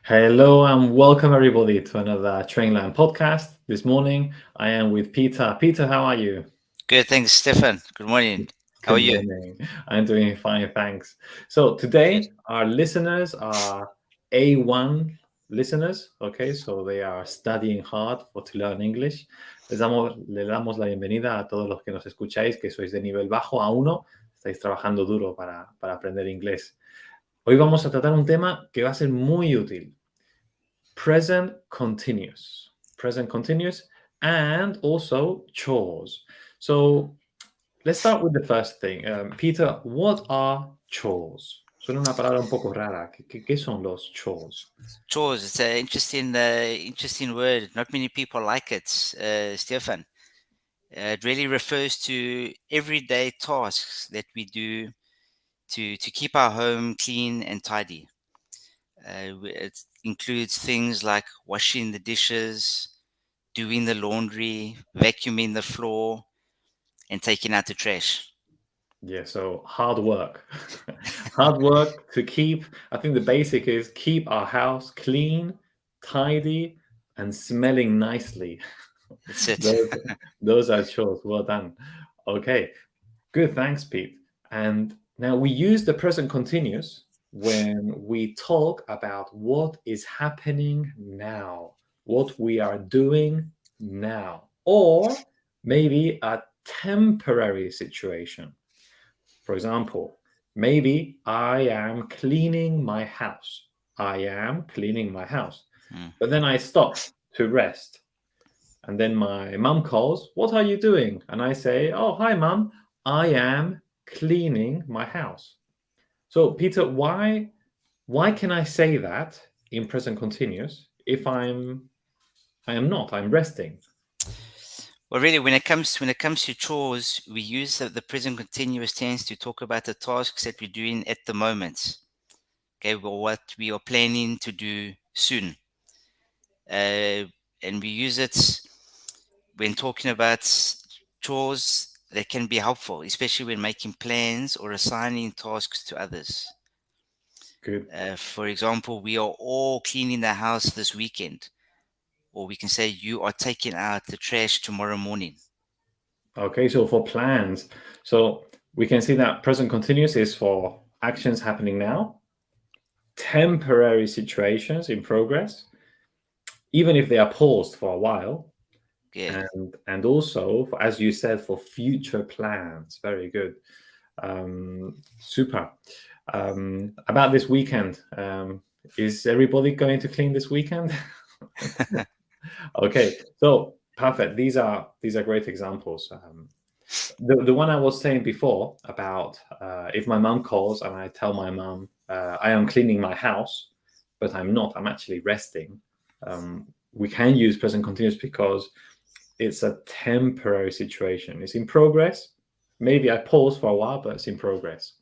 Hello and welcome everybody to another Trainlang podcast. This morning I am with Peter. Peter, how are you? Good, thanks, Stefan. Good morning. How are Good you? morning. I'm doing fine, thanks. So Good. today our listeners are A1 listeners, okay? So they are studying hard to learn English. Le damos la bienvenida a todos los que nos escucháis, que sois de nivel bajo A1, estáis trabajando duro para aprender inglés. Hoy vamos a tratar un tema que va a ser muy útil. Present continuous, and also chores. So let's start with the first thing. Peter, what are chores? Suena una palabra un poco rara. ¿Qué son los chores? Chores. It's an interesting word. Not many people like it, Stefan. It really refers to everyday tasks that we do to keep our home clean and tidy. It includes things like washing the dishes, doing the laundry, vacuuming the floor, and taking out the trash. Yeah, so hard work. Hard work to keep, I think the basic is keep our house clean, tidy, and smelling nicely. That's it. those, those are chores. Well done. Okay, good. Thanks, Pete. And now we use the present continuous when we talk about what is happening now, what we are doing now, or maybe a temporary situation. For example, maybe I am cleaning my house. I am cleaning my house. Mm. But then I stop to rest. And then my mum calls, "What are you doing?" And I say, "Oh, hi, mum. I am cleaning my house." So, Peter, why can I say that in present continuous if I am not, I'm resting? Well, really, when it comes to chores, we use the present continuous tense to talk about the tasks that we're doing at the moment. Okay, well, what we are planning to do soon, and we use it when talking about chores that can be helpful, especially when making plans or assigning tasks to others. Good. For example, we are all cleaning the house this weekend, or we can say you are taking out the trash tomorrow morning. Okay, so for plans, so we can see that present continuous is for actions happening now, temporary situations in progress, even if they are paused for a while, Good. and also, as you said, for future plans. Very good. Super. About this weekend, is everybody going to clean this weekend? Okay, so perfect. These are great examples. The one I was saying before about if my mom calls and I tell my mom I am cleaning my house, but I'm not. I'm actually resting. We can use present continuous because it's a temporary situation. It's in progress. Maybe I pause for a while, but it's in progress.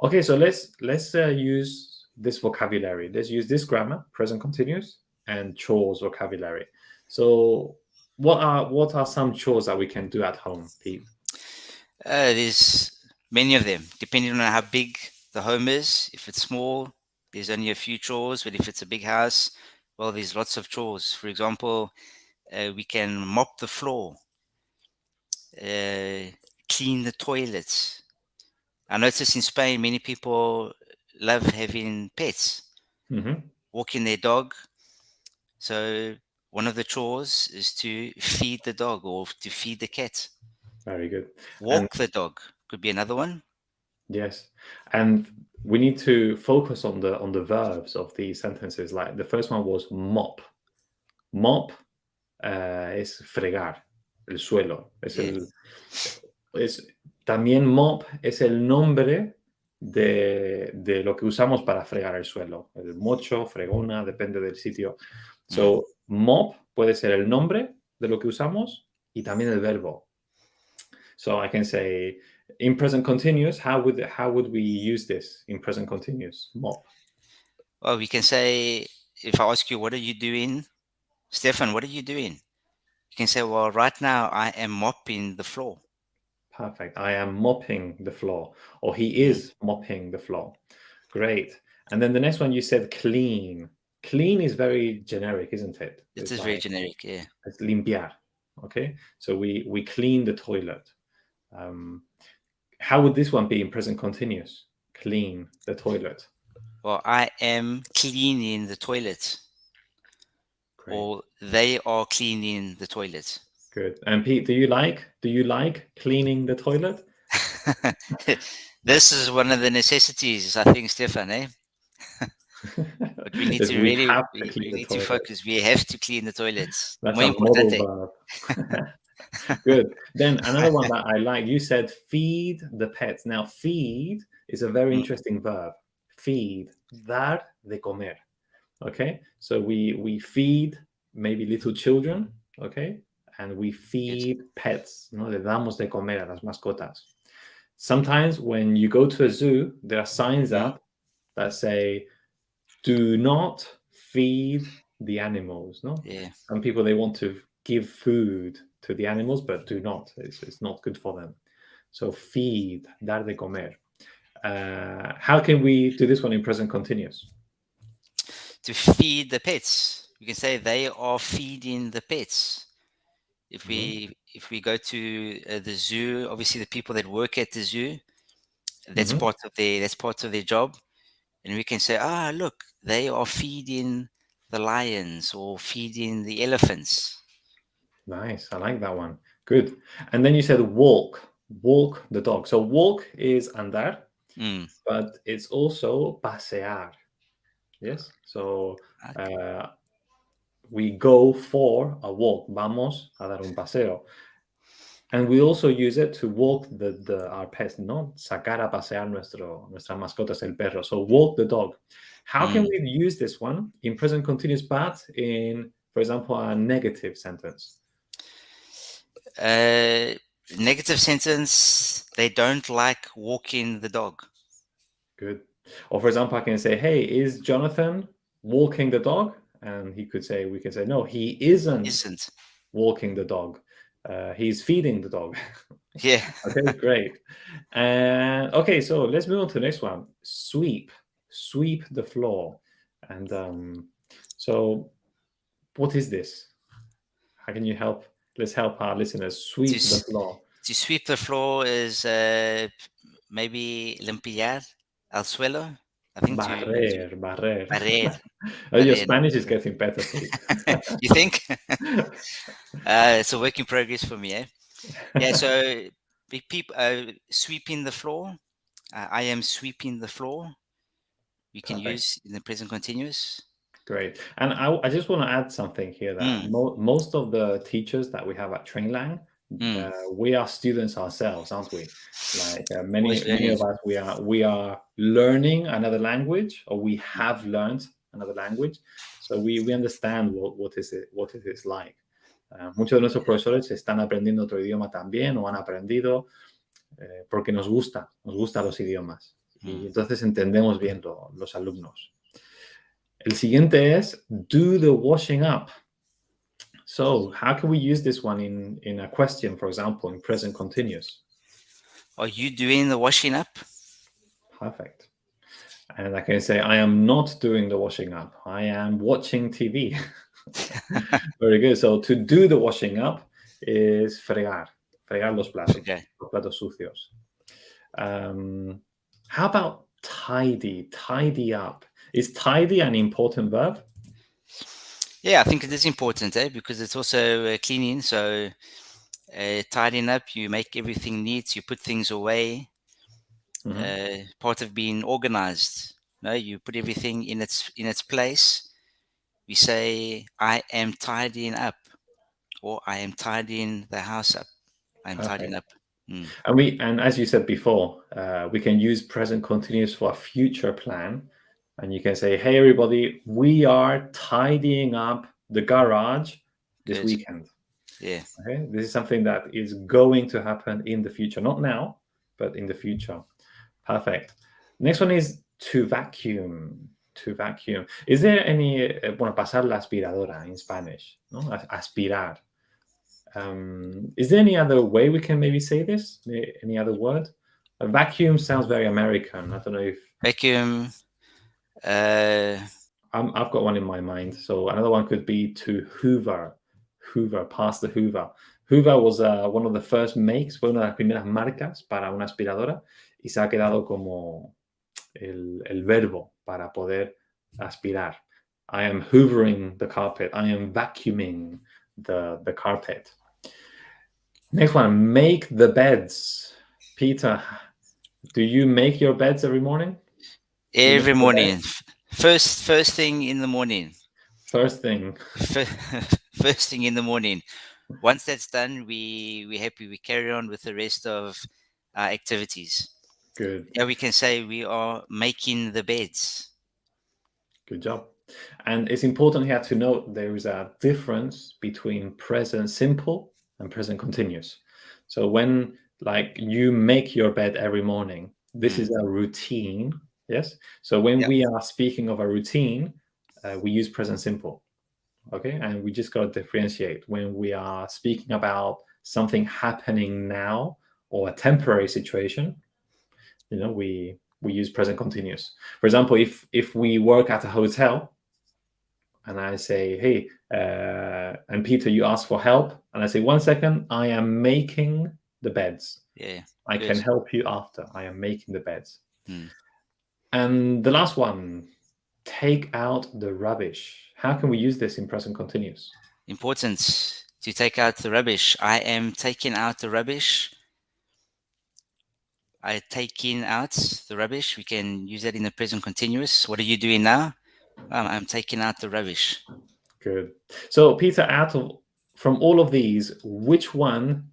Okay, so let's use this vocabulary. Let's use this grammar, present continuous, and chores vocabulary. So, what are some chores that we can do at home, Pete? There's many of them, depending on how big the home is. If it's small, there's only a few chores, but if it's a big house, well, there's lots of chores. For example, we can mop the floor, uh, clean the toilets. I notice in Spain, many people love having pets, Hmm. walking their dog. So one of the chores is to feed the dog or to feed the cat. Very good. And Walk the dog could be another one. yes, and we need to focus on the verbs of these sentences. Like the first one was mop. Mop es fregar el suelo. Yeah. Es también mop es el nombre de lo que usamos para fregar el suelo. El mocho, fregona, depende del sitio. Mm. So, mop puede ser el nombre de lo que usamos y también el verbo. So I can say in present continuous, how would we use this in present continuous? Mop. Well, we can say, if I ask you, what are you doing? Stefan, what are you doing? You can say, well, right now I am mopping the floor. Perfect. I am mopping the floor, or he Mm. is mopping the floor. Great. And then the next one you said clean. clean is very generic, isn't it? It It's is very like, generic, yeah. it's limpiar. Okay, so we clean the toilet. How would this one be in present continuous? Clean the toilet. Well, I am cleaning the toilet, Great. or they are cleaning the toilet. Good. And Pete, do you like cleaning the toilet? This is one of the necessities, I think, Stefan, eh? But we need Yes, to we really, have to we clean the need to toilet. focus. We have to clean the toilets. That's Muy a model importante. verb. Good. Then another one that I like, you said feed the pets. Now, feed is a very interesting verb. Feed, dar de comer. Okay, so we feed maybe little children, okay, and we feed pets, ¿no? Le damos de comer a las mascotas. Sometimes when you go to a zoo, there are signs up that say, do not feed the animals, no? Yeah. Some people, they want to give food to the animals, but do not. It's not good for them. So feed, dar de comer. How can we do this one in present continuous? To feed the pets, you can say they are feeding the pets. If we go to the zoo, obviously the people that work at the zoo, that's part of their job, and we can say, look, they are feeding the lions or feeding the elephants. Nice. I like that one. Good. And then you said walk the dog. So walk is andar, but it's also pasear. Yes. So we go for a walk. Vamos a dar un paseo. And we also use it to walk our pets, ¿no? Sacar a pasear nuestras mascotas, el perro. So walk the dog. How can we use this one in present continuous, but in, for example, a negative sentence? Negative sentence, they don't like walking the dog. Good. Or for example, I can say, hey, is Jonathan walking the dog? And we can say, no, he isn't walking the dog. He's feeding the dog. Yeah. Okay, great. And okay, so let's move on to the next one. Sweep the floor. And so what is this? How can you help? Let's help our listeners sweep the floor. To sweep the floor is maybe limpiar el suelo. I think barrer. Barrer. Your Spanish is getting better, Pete. You think? It's a work in progress for me, eh? Yeah, so people sweeping the floor. I am sweeping the floor. You can use in the present continuous. Great. And I just want to add something here that most of the teachers that we have at Trainlang, we are students ourselves, aren't we? Like many of us, we are learning another language, or we have learned another language. So we understand what is it like. Muchos de nuestros profesores están aprendiendo otro idioma también, o han aprendido porque nos gustan los idiomas. Y entonces entendemos bien los alumnos. El siguiente es do the washing up. So how can we use this one in a question, for example, in present continuous? Are you doing the washing up? Perfect. And I can say, I am not doing the washing up. I am watching TV. Very good. So to do the washing up is fregar los platos, los platos sucios. How about tidy up? Is tidy an important verb? Yeah, I think it is important, because it's also cleaning. So tidying up, you make everything neat, you put things away. Part of being organized. No, you put everything in its place. We say, I am tidying up, or I am tidying the house up. I'm tidying up. And as you said before, we can use present continuous for a future plan. And you can say, hey, everybody, we are tidying up the garage this weekend. Yeah. Okay. This is something that is going to happen in the future. Not now, but in the future. Perfect. Next one is to vacuum. To vacuum. Is there any, pasar la aspiradora in Spanish, no? Aspirar. Is there any other way we can maybe say this? Any other word? A vacuum sounds very American. I don't know if... Vacuum. I've got one in my mind. So another one could be to hoover, pass the hoover. Hoover was one of the first makes, fue una de las primeras marcas para una aspiradora y se ha quedado como el verbo para poder aspirar. I am hoovering the carpet. I am vacuuming the carpet. Next one, make the beds. Peter, do you make your beds every morning? Every morning. First thing in the morning. First thing. First thing in the morning. Once that's done, we're happy. We carry on with the rest of our activities. Good. Yeah, we can say we are making the beds. Good job. And it's important here to note there is a difference between present simple and present continuous. So when like you make your bed every morning, this is a routine. Yes. So when we are speaking of a routine, we use present simple. Okay. And we just got to differentiate. When we are speaking about something happening now or a temporary situation, we use present continuous. For example, if we work at a hotel and I say, hey, and Peter, you ask for help. And I say, 1 second, I am making the beds. Yeah. I can help you after. I am making the beds. And the last one, take out the rubbish. How can we use this in present continuous? Important to take out the rubbish. I am taking out the rubbish. I taking out the rubbish. We can use that in the present continuous. What are you doing now? I'm taking out the rubbish. Good. So Peter, from all of these, which one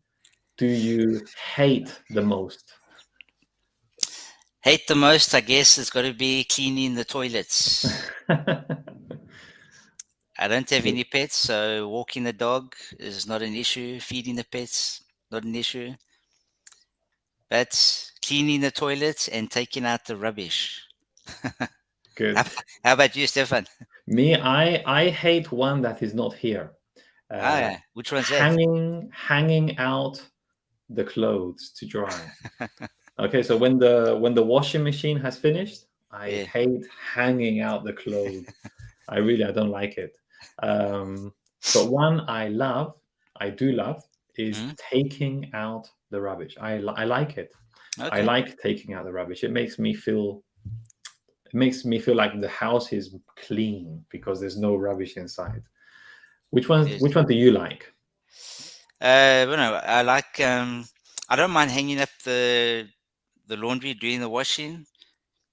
do you hate the most? Hate the most, I guess, it's got to be cleaning the toilets. I don't have any pets, so walking the dog is not an issue. Feeding the pets, not an issue. But cleaning the toilets and taking out the rubbish. Good. How about you, Stefan? Me, I hate one that is not here. Which one's that? Hanging out the clothes to dry. Okay, so when the washing machine has finished, I hate hanging out the clothes. I don't like it. But one I do love, is taking out the rubbish. I like it. Okay. I like taking out the rubbish. It makes me feel like the house is clean because there's no rubbish inside. Which one do you like? I like. I don't mind hanging up the laundry, doing the washing.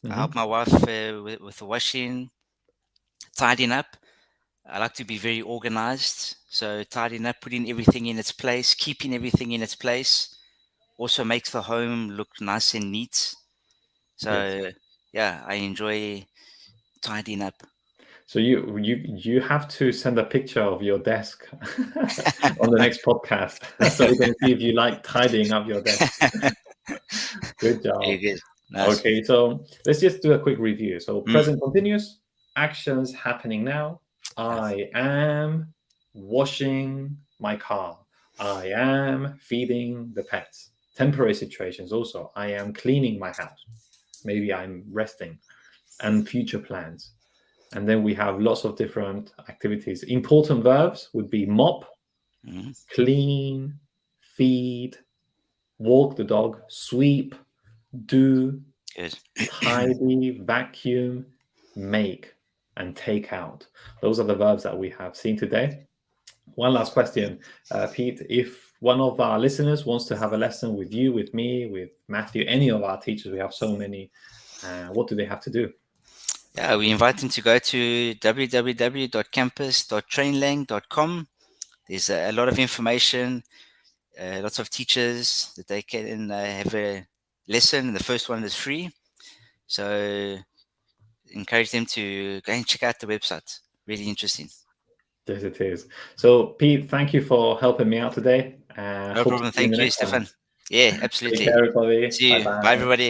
I help my wife with the washing, tidying up. I like to be very organized. So tidying up, putting everything in its place, keeping everything in its place, also makes the home look nice and neat. So I enjoy tidying up. So you have to send a picture of your desk on the next podcast so we can see if you like tidying up your desk. Good job. Very good. Nice. Okay, so let's just do a quick review. So present continuous, actions happening now. I am washing my car. I am feeding the pets. Temporary situations also. I am cleaning my house. Maybe I'm resting. And future plans. And then we have lots of different activities. Important verbs would be mop, clean, feed, walk the dog, sweep, do, tidy, vacuum, make, and take out. Those are the verbs that we have seen today. One last question, Pete. If one of our listeners wants to have a lesson with you, with me, with Matthew, any of our teachers, we have so many, what do they have to do? Yeah, we invite them to go to www.campus.trainlang.com. There's a lot of information, lots of teachers that they can have a lesson. The first one is free. So encourage them to go and check out the website. Really interesting. Yes, it is. So, Pete, thank you for helping me out today. No problem. Thank you, Stefan. Yeah, absolutely. Take care, everybody. See you. Bye-bye. Bye, everybody.